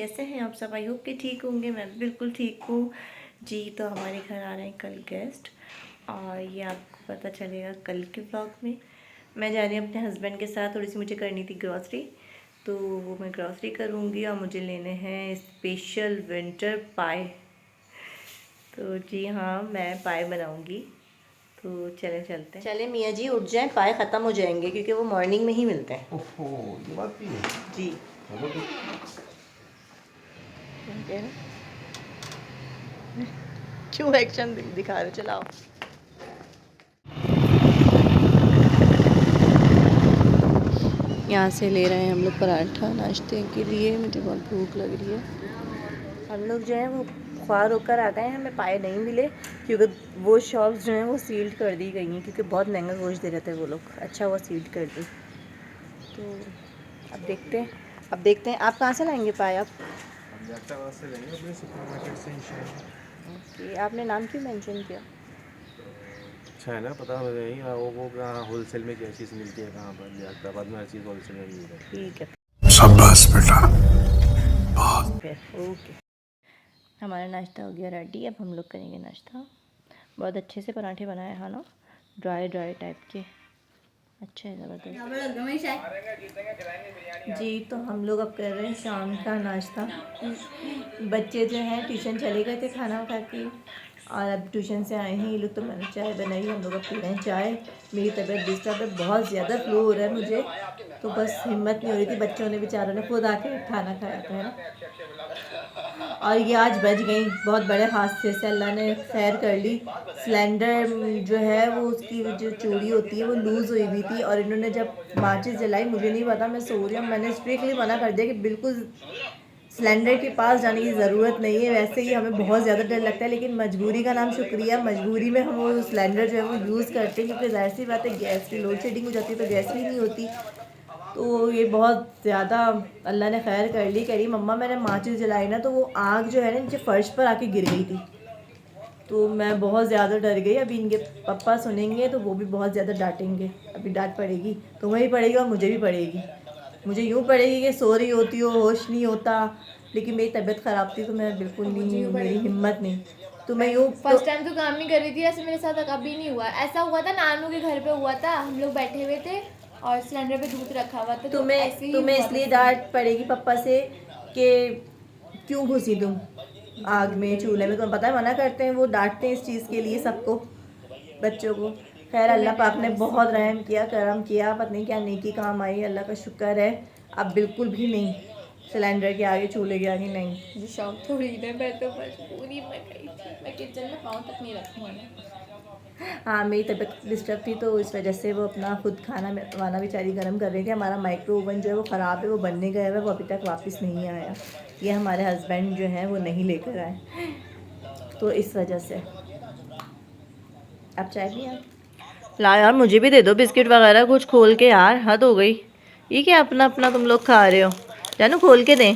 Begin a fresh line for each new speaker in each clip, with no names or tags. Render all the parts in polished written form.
कैसे हैं आप सब? आई होप कि ठीक होंगे। मैं भी बिल्कुल ठीक हूँ जी। तो हमारे घर आ रहे हैं कल गेस्ट, और ये आपको पता चलेगा कल के व्लॉग में। मैं जा रही हूँ अपने हस्बैंड के साथ, थोड़ी सी मुझे करनी थी ग्रॉसरी, तो वो मैं ग्रॉसरी करूँगी और मुझे लेने हैं स्पेशल विंटर पाए। तो जी हाँ, मैं पाए बनाऊँगी, तो चलते हैं। चले मियाँ जी, उठ जाएं, पाए ख़त्म हो जाएंगे क्योंकि वो मॉर्निंग में ही मिलते हैं।
ओहो, ये बात भी है
जी।
चलो तो।
क्यों एक्शन दिखा रहे? चलाओ। यहाँ से ले रहे हैं हम लोग पराठा नाश्ते के लिए। मुझे बहुत भूख लग रही है। हम लोग जो है वो ख्वार होकर आ गए हैं, हमें पाए नहीं मिले क्योंकि वो शॉप्स जो हैं वो सील्ड कर दी गई हैं, क्योंकि बहुत महंगा गोश्त दे रहे थे वो लोग। अच्छा हुआ सील्ड कर दी। तो अब देखते हैं आप कहाँ से लाएंगे पाए? आप
हम जाता से लेंगे अपने सुपर मार्केट से इंशाल्लाह।
ओके, आपने नाम क्यों मेंशन किया?
अच्छा है ना, पता मुझे नहीं वो कहाँ होलसेल में क्या चीज़ मिलती है, कहाँ पर जाफराबाद में हर चीज़ होलसेल में मिल जाती
ठीक है,
शाबाश बेटा।
फिर ओके। हमारा नाश्ता हो गया रेडी, अब हम लोग करेंगे नाश्ता। बहुत अच्छे से पराठे बनाए हैं ना, ड्राई टाइप के, अच्छे हैं, ज़बरदस्त जी। तो हम लोग अब कर रहे हैं शाम का नाश्ता। बच्चे जो हैं ट्यूशन चले गए थे खाना खा के, और अब ट्यूशन से आए हैं ये लोग, तो मैंने चाय बनाई, हम लोग अब पी रहे हैं चाय। मेरी तबीयत डिस्टर्ब है, बहुत ज़्यादा फ्लो हो रहा है मुझे, तो बस हिम्मत नहीं हो रही थी। बच्चों ने बेचारों ने खुद आके खाना खाया था, है ना। और ये आज बच गई बहुत बड़े हादसे से, अल्लाह ने खैर कर ली। सिलेंडर जो है वो उसकी जो चूड़ी होती है वो लूज़ हुई हुई थी, और इन्होंने जब माचिस जलाई, मुझे नहीं पता, मैं सो रही हूँ, मैंने स्ट्रिक्टली मना कर दिया कि बिल्कुल सिलेंडर के पास जाने की ज़रूरत नहीं है। वैसे ही हमें बहुत ज़्यादा डर लगता है, लेकिन मजबूरी का नाम शुक्रिया, मजबूरी में हम वो सिलेंडर जो है वो यूज़ करते हैं, क्योंकि ज़ाहिर सी बात है गैस की लोड शेडिंग हो जाती है तो गैस ही नहीं होती। तो ये बहुत ज़्यादा अल्लाह ने खैर कर ली। कह रही मम्मा मैंने माचिस जलाई ना, तो वो आग जो है ना नीचे फ़र्श पर आके गिर गई थी, तो मैं बहुत ज़्यादा डर गई। अभी इनके पापा सुनेंगे तो वो भी बहुत ज़्यादा डांटेंगे, अभी डांट पड़ेगी, तुम्हें भी पड़ेगी और मुझे भी पड़ेगी। मुझे यूँ पड़ेगी कि सो रही होती हो, होश नहीं होता, लेकिन मेरी तबीयत ख़राब थी तो मैं बिल्कुल नहीं, मेरी हिम्मत नहीं। तो मैं यूँ
फर्स्ट टाइम तो काम नहीं कर रही थी ऐसे, मेरे साथ कभी नहीं हुआ। ऐसा हुआ था नानू के घर पे हुआ था, हम लोग बैठे हुए थे और सिलेंडर पे दूध रखा हुआ था, तो ऐसे ही
तुम्हें
हुआ
इसलिए
था।
डांट पड़ेगी पापा से कि क्यों घुसी तुम आग में, चूल्हे में। तुम्हें पता है मना करते हैं, वो डांटते हैं इस चीज़ के लिए सबको, बच्चों को। खैर
तो
अल्लाह
मैंने
पाक ने
आज
बहुत
सीखा।
रहम किया, करम किया, पता नहीं क्या नेकी काम आई, अल्लाह का शुक्र है। अब बिल्कुल भी नहीं सिलेंडर के आगे, चूल्हे के आगे नहीं।
मुझे शौक थोड़ी ना, मैं तो मजबूरी में गई थी, मैं किचन में पाँव तक नहीं रखी मैंने।
हाँ, मेरी तबीयत डिस्टर्ब थी तो इस वजह से वो अपना खुद खाना वाना बेचारी गर्म कर रही थी। हमारा माइक्रो ओवन जो है वो ख़राब है, वो बनने गया है, वो अभी तक वापस नहीं आया। ये हमारे हस्बैंड जो हैं वो नहीं लेकर आए, तो इस वजह से। अब चाय भी आप ला यार, मुझे भी दे दो बिस्किट वगैरह कुछ खोल के यार, हद हो गई। ये क्या अपना अपना तुम लोग खा रहे हो? जानू खोल के दें।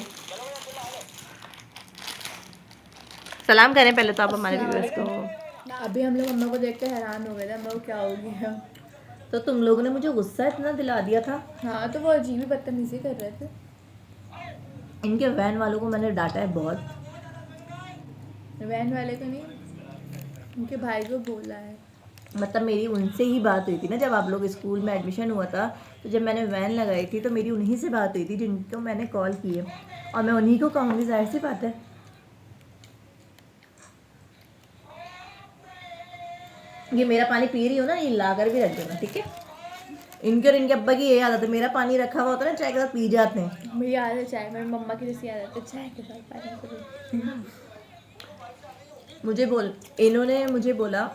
सलाम करें पहले तो आप हमारे
अस्सलाम
व्यूअर्स को।
वालेकुम। अभी हम लोग अम्मा को देख के हैरान हो गए थे, अम्मा को क्या हो गया।
तो तुम लोगों ने मुझे गुस्सा इतना दिला दिया था।
हाँ, तो वो अजीब ही बदतमीजी कर रहे थे।
इनके वैन वालों को मैंने डांटा है बहुत।
वैन वाले को नहीं, उनके भाई को बोला है।
मतलब मेरी उनसे ही बात हुई थी ना, जब आप लोग स्कूल में एडमिशन हुआ था, तो जब मैंने वैन लगाई थी तो मेरी उन्हीं से बात हुई थी जिनको मैंने कॉल की है, और मैं उन्हीं को कहूँगी, जाहिर सी बात है। ये मेरा पानी पी रही हो ना, ये ला कर भी रख देना, ठीक है। इनके और इनके अब्बा की यही आदत है, मेरा पानी रखा हुआ होता है ना चाय के साथ पी जाते हैं।
मेरी आदत है चाय, मेरी मम्मा की जैसी आदत है चाय के साथ पानी को।
इन्होंने मुझे बोला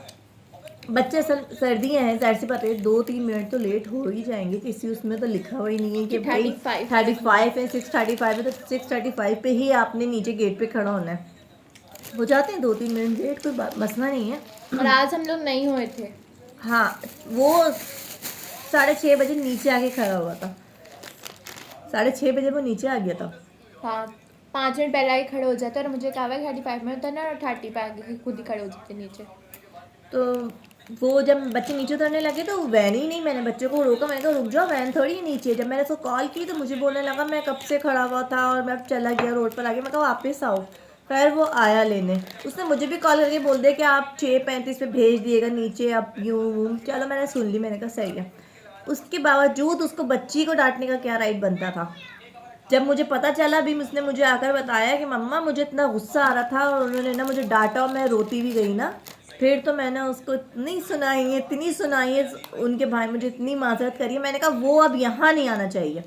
बच्चे सर्दियाँ हैं, जाहिर सी बात है 2-3 मिनट तो लेट हो ही जाएंगे, किसी उसमें तो लिखा हुआ ही नहीं है कि भाई 35 है, 6:35 है, तो 6:35 पे ही आपने नीचे गेट पे खड़ा होना है। हो जाते हैं 2-3 मिनट लेट, कोई मसला नहीं है।
और आज हम लोग नहीं हुए थे।
हाँ, वो 6:30 बजे नीचे आके खड़ा हुआ था, 6:30 बजे वो नीचे आ गया था।
हाँ, 5 मिनट पहले आके खड़े हो जाते, और मुझे कहा हुआ 35 में होता है ना, और 30 पे आके खुद ही खड़े हो जाते नीचे।
तो वो जब बच्चे नीचे उतरने लगे तो वैन ही नहीं, मैंने बच्चे को रोका, मैंने कहा रुक जाओ वैन थोड़ी है नीचे। जब मैंने उसको कॉल की तो मुझे बोलने लगा मैं कब से खड़ा हुआ था और मैं चला गया रोड पर आके। मैं कहा वापस आओ। फिर वो आया लेने, उसने मुझे भी कॉल करके बोल दिया कि आप 6:35 पे भेज दिएगा नीचे, अब यूँ। चलो मैंने सुन ली, मैंने कहा सही है। उसके बावजूद उसको बच्ची को डांटने का क्या राइट बनता था। जब मुझे पता चला भी, उसने मुझे आकर बताया कि मम्मा मुझे इतना गुस्सा आ रहा था और उन्होंने ना मुझे डांटा और मैं रोती भी गई ना, फिर तो मैंने उसको इतनी सुनाई है उनके भाई मुझे इतनी माजरत करी है। मैंने कहा वो अब यहाँ नहीं आना चाहिए,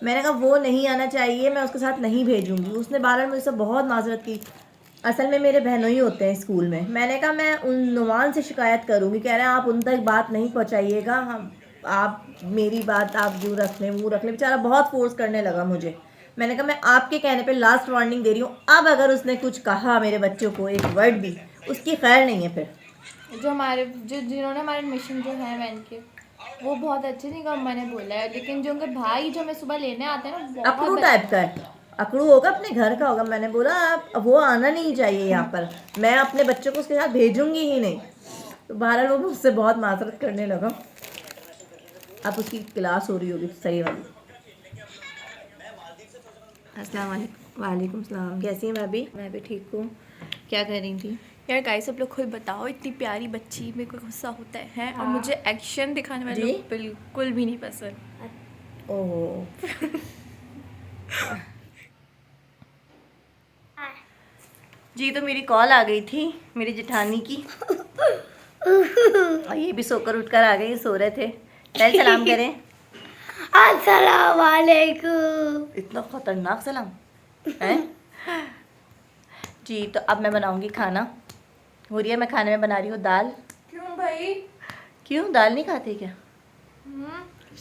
मैंने कहा वो नहीं आना चाहिए, मैं उसके साथ नहीं भेजूंगी। उसने बार मुझसे बहुत माजरत की। असल में मेरे बहनों ही होते हैं स्कूल में। मैंने कहा मैं उन नुमान से शिकायत करूँगी। कह रहे हैं आप उन तक बात नहीं पहुँचाइएगा, हम आप मेरी बात आप यूँ रख लें वो रख लें। बेचारा बहुत फोर्स करने लगा मुझे। मैंने कहा मैं आपके कहने पे लास्ट वार्निंग दे रही हूँ, अब अगर उसने कुछ कहा मेरे बच्चों को एक वर्ड भी, उसकी खैर नहीं है। फिर
जिन्होंने हमारे एडमिशन जो है वैन के, वो बहुत अच्छे नहीं कहा मैंने बोला है, लेकिन जो उनके भाई जो हमें सुबह लेने आते हैं ना,
अकड़ू टाइप का है, अकड़ू होगा, अपने घर का होगा। मैंने बोला आप वो आना नहीं चाहिए यहाँ पर, मैं अपने बच्चों को उसके साथ भेजूंगी ही नहीं। तो बहरहाल वो मुझसे बहुत माजरत करने लगा। अब उसकी क्लास हो रही होगी सही वाली। अस्सलाम वालेकुम। वालेकुम सलाम। कैसी हैं भाभी? मैं भी ठीक हूँ। क्या कर रही थी?
यार गाइस सब लोग खुद बताओ, इतनी प्यारी बच्ची मेरे को गुस्सा होता है और मुझे एक्शन दिखाने वाले लोग बिल्कुल भी नहीं पसंद।
ओह जी, तो मेरी कॉल आ गई थी मेरी जेठानी की और ये भी सोकर उठकर आ गए, सो रहे थे। पहले सलाम करें।
अस्सलाम वालेकुम।
इतना खतरनाक सलाम है जी। तो अब मैं बनाऊंगी खाना। हो रही है, मैं खाने में बना रही हूँ दाल।
क्यों भाई?
क्यों, दाल नहीं खाते क्या?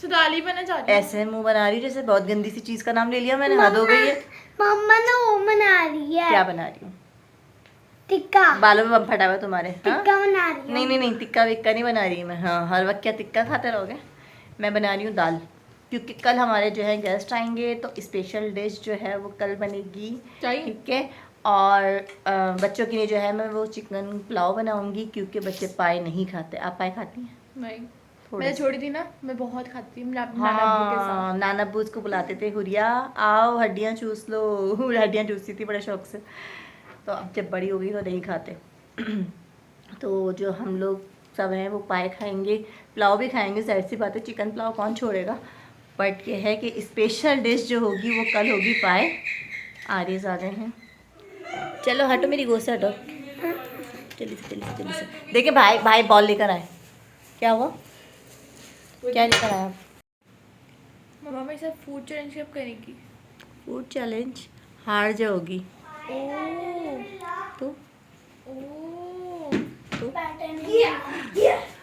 दाल ही बना चाहती
ऐसे मुंह बना रही हूँ जैसे बहुत गंदी सी चीज का नाम ले लिया मैंने, हद हो गई है।
मम्मा ना वो बना रही है।
क्या बना रही हूँ?
टिक्का।
बालों में बम फटा हुआ तुम्हारे? हाँ?
टिक्का बना रही है।
नहीं, टिक्का विक्का नहीं बना रही मैं। हाँ, हर वक्त क्या टिक्का खाते रहोगे। मैं बना रही हूँ दाल, क्योंकि कल हमारे जो है गेस्ट आएंगे, तो स्पेशल डिश जो है वो कल बनेगी। ठीक है। और बच्चों के लिए जो है मैं वो चिकन पुलाव बनाऊंगी, क्योंकि बच्चे पाए नहीं खाते। आप पाए खाती हैं?
नहीं,
थोड़े
मैं छोड़ी थी ना, मैं बहुत खाती हूँ नाना अब्बू के साथ।
हाँ, नाना अब्बू उसको बुलाते थे, हुरिया आओ हड्डियाँ चूस लो। हड्डियाँ चूसती थी बड़े शौक से। तो अब जब बड़ी हो गई तो नहीं खाते। तो जो हम लोग सब हैं वो पाए खाएंगे, पुलाव भी खाएंगे, जाहिर सी बात है, चिकन पुलाव कौन छोड़ेगा। बट ये है कि स्पेशल डिश जो होगी वो कल होगी पाए। आर्यस आ गए हैं। चलो हटो, मेरी गोद से हटो। चलिए। देखिए भाई बॉल लेकर आए। क्या हुआ? क्या लेकर आया आप?
मम्मा मेरे साथ फूड चैलेंज कब करेगी?
फूड चैलेंज हार जाओगी तो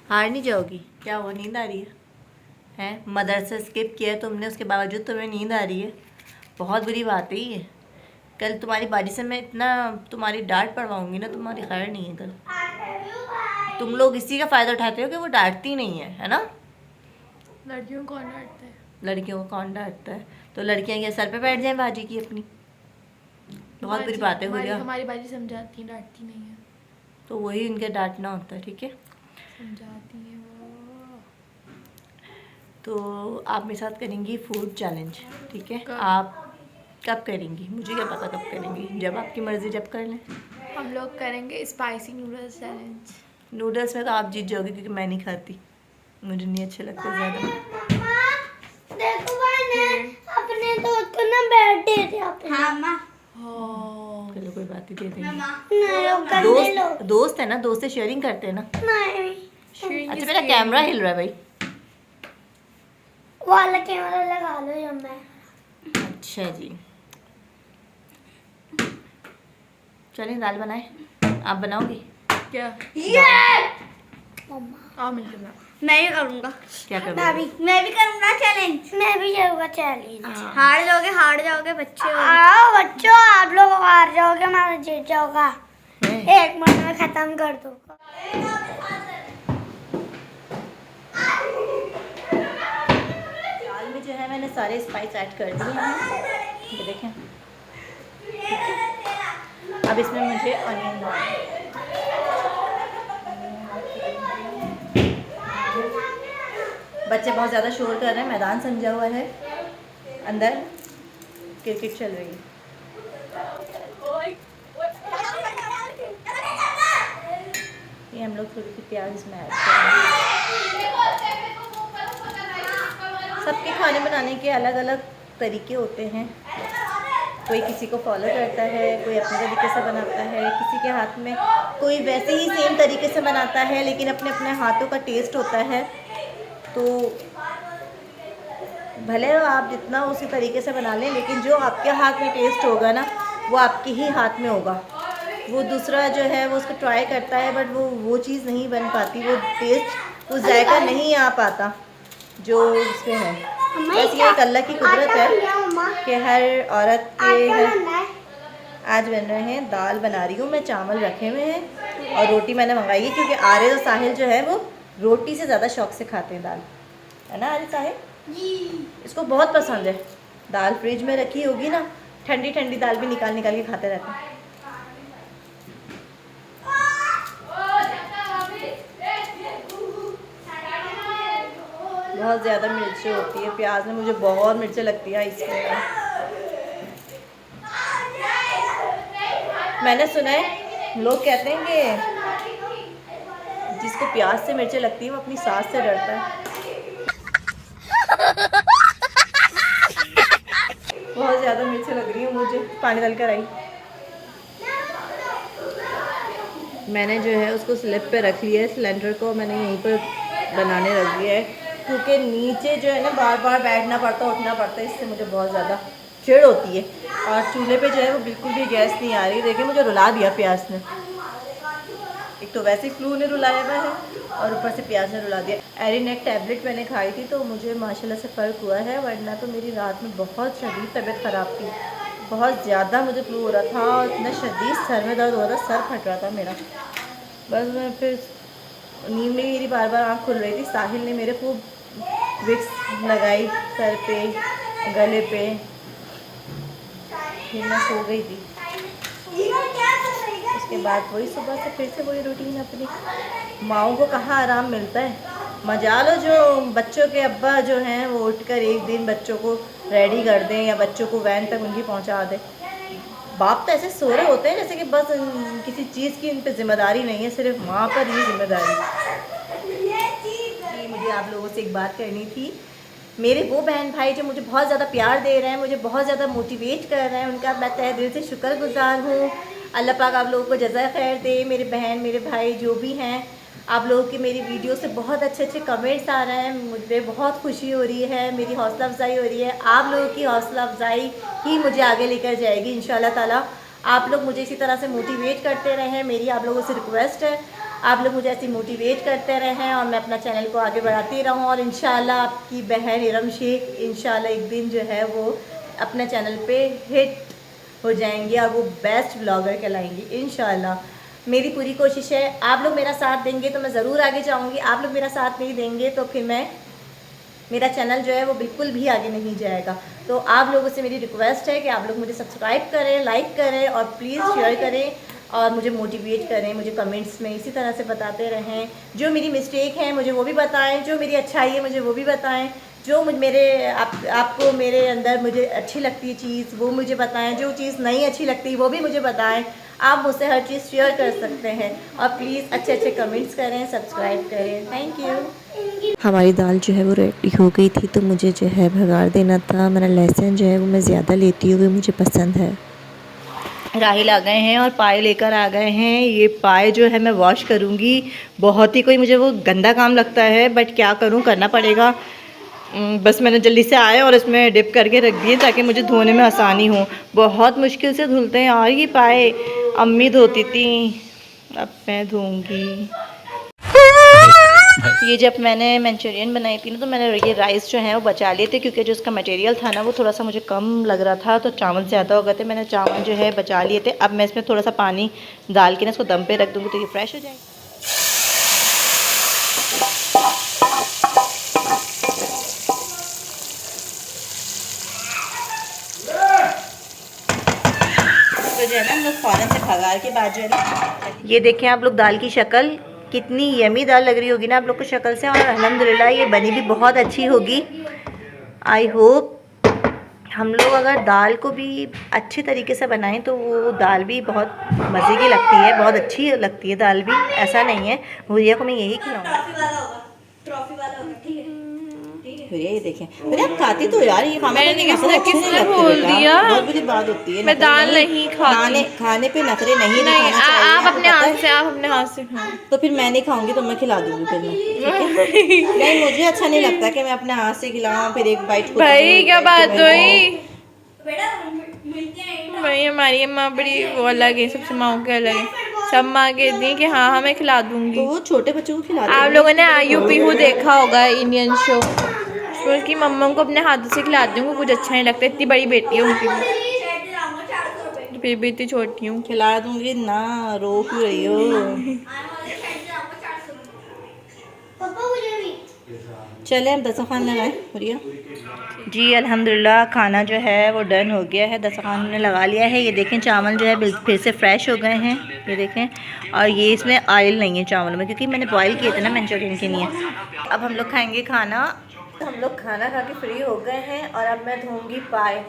हार नहीं जाओगी। क्या हुआ, नींद आ रही है? मदरसा स्किप किया है तुमने, उसके बावजूद तुम्हें नींद आ रही है? बहुत बुरी बात है ये। कल तुम्हारी बाजी से मैं इतना तुम्हारी डांट पड़वाऊंगी ना, तुम्हारी खैर नहीं है कल। तुम लोग इसी का फ़ायदा उठाते हो कि वो डांटती नहीं है ना?
लड़कियों को कौन डांटता है?
लड़कियों को कौन डांटता है? तो लड़कियां क्या सर पे बैठ जाएं बाजी की अपनी? बहुत बुरी बात है हुरिया।
हमारी बाजी समझाती डांटती नहीं है।
तो वही उनके डांटना होता है, ठीक है?
समझाती है वो।
तो आप मेरे साथ करेंगी फूड चैलेंज, ठीक है?
कब?
आप कब करेंगी? मुझे क्या पता कब करेंगी, जब आपकी मर्ज़ी जब कर लें।
हम लोग करेंगे स्पाइसी नूडल्स चैलेंज।
नूडल्स में तो आप जीत जाओगी, क्योंकि मैं नहीं खाती, मुझे नहीं अच्छे लगते ज़्यादा।
मम्मा देखो मैंने अपने दोस्त को ना बैट दे दिया अपने। हाँ माँ।
चलो कोई बात नहीं, दे देंगे।
नहीं
दोस्त है ना, दोस्त से शेयरिंग करते हैं ना।
नहीं
अच्छा, मेरा कैमरा हिल रहा है भाई।
वाला कैमरा लगा लो जो मैं।
अच्छा जी, चलिए दाल बनाए। आप बनाओगी?
क्या?
मम्मा
आओ मिलकर बना।
मैं ही करूँगा।
क्या करोगे?
मैं भी करूँगा चैलेंज। मैं भी करूँगा चैलेंज। हार जाओगे बच्चे। आओ बच्चों, आप लोग हार जाओगे, मैं जीत जाऊंगा। एक मिनट में खत्म कर दूंगा।
दाल में जो है मैंने सारे स्पाइस ऐड कर दिए हैं, ये देखें। अब इसमें मुझे ऑनियन डालना है। बच्चे बहुत ज़्यादा शोर कर रहे हैं, मैदान समझा हुआ है, अंदर क्रिकेट चल रही है। ये हम लोग थोड़ी सी प्याज इसमें ऐड करेंगे। सबके खाने बनाने के अलग अलग तरीके होते हैं, कोई किसी को फॉलो करता है, कोई अपने तरीके से बनाता है, किसी के हाथ में कोई वैसे ही सेम तरीके से बनाता है, लेकिन अपने अपने हाथों का टेस्ट होता है। तो भले आप जितना उसी तरीके से बना लें, लेकिन जो आपके हाथ में टेस्ट होगा ना वो आपके ही हाथ में होगा। वो दूसरा जो है वो उसको ट्राई करता है बट वो चीज़ नहीं बन पाती, वो टेस्ट, वो जायका नहीं आ पाता जो उसमें है। बस ये एक अल्लाह की कुदरत है कि हर औरत के आज बन रहे हैं, दाल बना रही हूँ मैं, चावल रखे हुए हैं और रोटी मैंने मंगाई है क्योंकि आरिज़ और साहिल जो है वो रोटी से ज़्यादा शौक से खाते हैं दाल, है ना आरिज़ साहिल? इसको बहुत पसंद है दाल। फ्रिज में रखी होगी ना, ठंडी ठंडी दाल भी निकाल निकाल के खाते रहते हैं। बहुत ज़्यादा मिर्चें होती है प्याज में, मुझे बहुत मिर्चें लगती है इसमें। मैंने सुना है, लोग कहते हैं कि जिसको प्याज से मिर्चें लगती है वो अपनी सास से डरता है। बहुत ज़्यादा मिर्चें लग रही हैं मुझे, पानी डाल कर आई। मैंने जो है उसको स्लिप पे रख लिया है, सिलेंडर को मैंने यहीं पर बनाने रख दिया है क्योंकि नीचे जो है ना बार बार बैठना पड़ता है, उठना पड़ता है, इससे मुझे बहुत ज़्यादा चिढ़ होती है। और चूल्हे पे जो है वो बिल्कुल भी गैस नहीं आ रही। देखिए मुझे रुला दिया प्याज ने, एक तो वैसे फ्लू ने रुलाया हुआ है और ऊपर से प्याज ने रुला दिया। एरिनेट टैबलेट मैंने खाई थी तो मुझे माशाल्लाह से फ़र्क हुआ है, वरना तो मेरी रात में बहुत शदीद तबीयत ख़राब थी, बहुत ज़्यादा मुझे फ्लू हो रहा था और इतना शदीद सर में दर्द हो रहा था, सर फट रहा था मेरा। बस मैं फिर नींद में मेरी बार बार आँख खुल रही थी। साहिल ने मेरे खूब विक्स लगाई सर पे, गले पे, फिर मैं सो गई थी। उसके बाद वही सुबह से फिर से वही रूटीन अपनी। माओं को कहाँ आराम मिलता है। मजा लो जो बच्चों के अब्बा जो हैं वो उठकर एक दिन बच्चों को रेडी कर दें या बच्चों को वैन तक उनकी पहुंचा दें। बाप तो ऐसे सो रहे होते हैं जैसे कि बस किसी चीज़ की इन पर जिम्मेदारी नहीं है, सिर्फ माँ पर ही जिम्मेदारी। मुझे आप लोगों से एक बात करनी थी। मेरे वो बहन भाई जो मुझे बहुत ज़्यादा प्यार दे रहे हैं, मुझे बहुत ज़्यादा मोटिवेट कर रहे हैं, उनका मैं तहे दिल से शुक्रगुजार हूँ। अल्लाह पाक आप लोगों को जज़ा खैर दे। मेरे बहन मेरे भाई जो भी हैं, आप लोगों की मेरी वीडियो से बहुत अच्छे अच्छे कमेंट्स आ रहे हैं, मुझे बहुत खुशी हो रही है, मेरी हौसला अफजाई हो रही है। आप लोगों की हौसला अफजाई ही मुझे आगे लेकर जाएगी इंशाल्लाह ताला। आप लोग मुझे इसी तरह से मोटिवेट करते रहें, मेरी आप लोगों से रिक्वेस्ट है, आप लोग मुझे ऐसे मोटिवेट करते रहें और मैं अपना चैनल को आगे बढ़ाती रहूँ। और इंशाल्लाह आपकी बहन इरम शेख इंशाल्लाह एक दिन जो है वो अपने चैनल पे हिट हो जाएंगी और वो बेस्ट ब्लॉगर कहलाएंगी इंशाल्लाह। मेरी पूरी कोशिश है, आप लोग मेरा साथ देंगे तो मैं ज़रूर आगे जाऊँगी। आप लोग मेरा साथ नहीं देंगे तो फिर मेरा चैनल जो है वो बिल्कुल भी आगे नहीं जाएगा। तो आप लोगों से मेरी रिक्वेस्ट है कि आप लोग मुझे सब्सक्राइब करें, लाइक करें और प्लीज़ शेयर करें और मुझे मोटिवेट करें, मुझे कमेंट्स में इसी तरह से बताते रहें। जो मेरी मिस्टेक है मुझे वो भी बताएं, जो मेरी अच्छाई है मुझे वो भी बताएं, जो आपको मेरे अंदर मुझे अच्छी लगती है चीज़ वो मुझे बताएं, जो चीज़ नहीं अच्छी लगती वो भी मुझे बताएं। आप मुझसे हर चीज़ शेयर कर सकते हैं और प्लीज़ अच्छे अच्छे कमेंट्स करें, सब्सक्राइब करें। Thank you.
हमारी दाल जो है वो रेडी हो गई थी तो मुझे जो है भगार देना था। मेरा लहसुन जो है वो मैं ज़्यादा लेती हूँ, मुझे पसंद है।
राहिल आ गए हैं और पाए लेकर आ गए हैं। ये पाए जो है मैं वॉश करूँगी। बहुत ही कोई मुझे वो गंदा काम लगता है बट क्या करूँ, करना पड़ेगा। बस मैंने जल्दी से आया और इसमें डिप करके रख दिए ताकि मुझे धोने में आसानी हो। बहुत मुश्किल से धुलते हैं और ये पाए अम्मी धोती थी, अब मैं धोऊंगी। ये जब मैंने मंचूरियन बनाई थी ना तो मैंने ये राइस जो है वो बचा लिए थे क्योंकि जो उसका मटेरियल था ना वो थोड़ा सा मुझे कम लग रहा था, तो चावल ज़्यादा हो गए थे। मैंने चावल जो है बचा लिए थे। अब मैं इसमें थोड़ा सा पानी डाल के ना इसको दम पे रख दूँगी तो ये फ्रेश हो जाएगी। तो जो है ना हम लोग फ़ौरन से भगार के बाद जो है ना, ये देखें आप लोग दाल की शक्ल कितनी यमी दाल लग रही होगी ना आप लोग को शक्ल से, और अल्हम्दुलिल्लाह ये बनी भी बहुत अच्छी होगी। आई होप हम लोग अगर दाल को भी अच्छे तरीके से बनाएं तो वो दाल भी बहुत मज़े की लगती है, बहुत अच्छी लगती है दाल भी, ऐसा नहीं है। भुरिया को मैं यही खिलाऊंगी। भुरिया ये देखें, अरे आप खाती तो यार ये खाना
किसने बोल दिया?
बहुत बुरी बात होती है।
मैं दाल नहीं खाती।
खाने पे नखरे नहीं
नहीं,
दिखाना चाहिए।
आप अपने हाथ से, आप अपने हाथ से खाओ।
तो फिर मैं नहीं खाऊंगी तो मैं खिला दूंगी फिर मैं, ठीक है? नहीं मुझे अच्छा नहीं लगता कि मैं अपने हाथ से खिलाऊं फिर एक बाइट को।
भाई क्या बात हुई भाई, हमारी माँ बड़ी वो अलग है, सबसे माँ के अलग है। सब माँ कहती हैं कि हाँ हमें खिला दूंगी।
तो वो छोटे बच्चों को खिलाते
आप लोगों ने यूपीहू देखा होगा, इंडियन शो, उनकी मम्मा को अपने हाथों से खिलाती हूँ, कुछ अच्छा नहीं लगता। इतनी बड़ी बेटी है उनकी, फिर भी इतनी छोटी हूँ।
खिला दूंगी ना, रो क्यों रही हो? चले हम दस्तरखान लगाएं भैया जी। अल्हम्दुलिल्लाह खाना जो है वो डन हो गया है, दस्तरखान ने लगा लिया है। ये देखें चावल जो है फिर से फ्रेश हो गए हैं, ये देखें। और ये इसमें ऑयल नहीं है चावलों में, क्योंकि मैंने बॉईल किए थे ना मंचूरियन के लिए। अब हम लोग खाएंगे खाना। हम लोग खाना खा के फ्री हो गए हैं और अब मैं धोऊंगी पाए।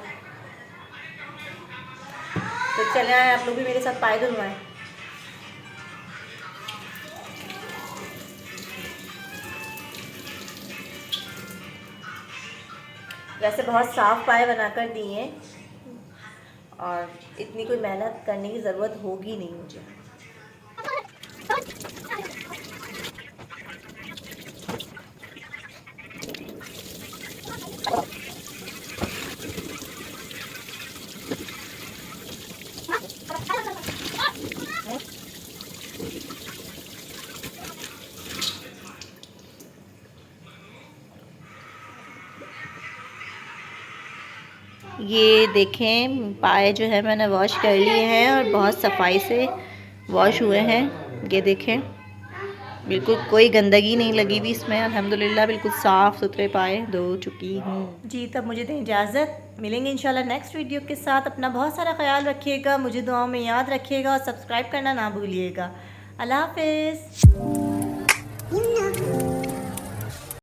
तो चले आए आप लोग भी मेरे साथ पाए धुलवाएं। वैसे बहुत साफ़ पाए बनाकर दिए और इतनी कोई मेहनत करने की ज़रूरत होगी नहीं मुझे। ये देखें पाए जो है मैंने वॉश कर लिए हैं और बहुत सफाई से वॉश हुए हैं। ये देखें बिल्कुल कोई गंदगी नहीं लगी हुई इसमें, अल्हम्दुलिल्लाह बिल्कुल साफ़ सुथरे पाए धो चुकी हूँ जी। तब मुझे दें इजाज़त, मिलेंगे इंशाल्लाह नेक्स्ट वीडियो के साथ। अपना बहुत सारा ख्याल रखिएगा, मुझे दुआओं में याद रखिएगा और सब्सक्राइब करना ना भूलिएगा। अल्लाह हाफ़िज़।